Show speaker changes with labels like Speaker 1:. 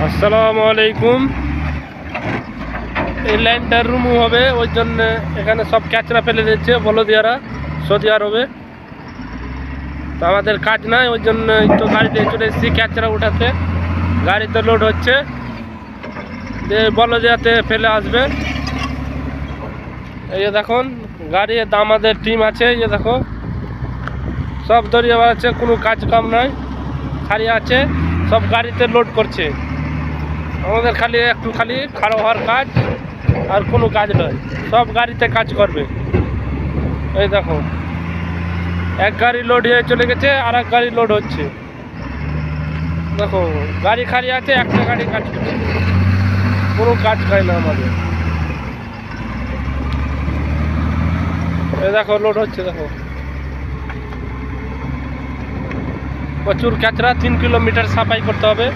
Speaker 1: আসসালামু আলাইকুম। এই লাইনটা রিমুভ হবে, ওই জন্য এখানে সব ক্যাচরা ফেলে দিচ্ছে বলদিয়ারা সৌদি আরবে। তো আমাদের কাজ নাই, ওই জন্য একটু গাড়িতে চলে এসেছি ক্যাচরা উঠাতে। গাড়িতে লোড হচ্ছে, যে বলদিয়াতে ফেলে আসবে। এই যে দেখুন গাড়ি, আমাদের টিম আছে, এই যে দেখো সব দড়িয়ে বেড়াচ্ছে, কোনো কাজ কাম নাই, খালি আছে, সব গাড়িতে লোড করছে। আমাদের খালি খাড়া হওয়ার কাজ, আর কোনো কাজ নয়, সব গাড়িতে কাজ করবে। এই দেখো এক গাড়ি লোড হয়ে চলে গেছে, আর এক গাড়ি লোড হচ্ছে। দেখো গাড়ি খালি আছে, একটা গাড়ি কাজ করছে, কোনো কাজ খায় না আমাদের। এই দেখো লোড হচ্ছে, দেখো প্রচুর ক্যাচরা, 3 কিলোমিটার সাফাই করতে হবে।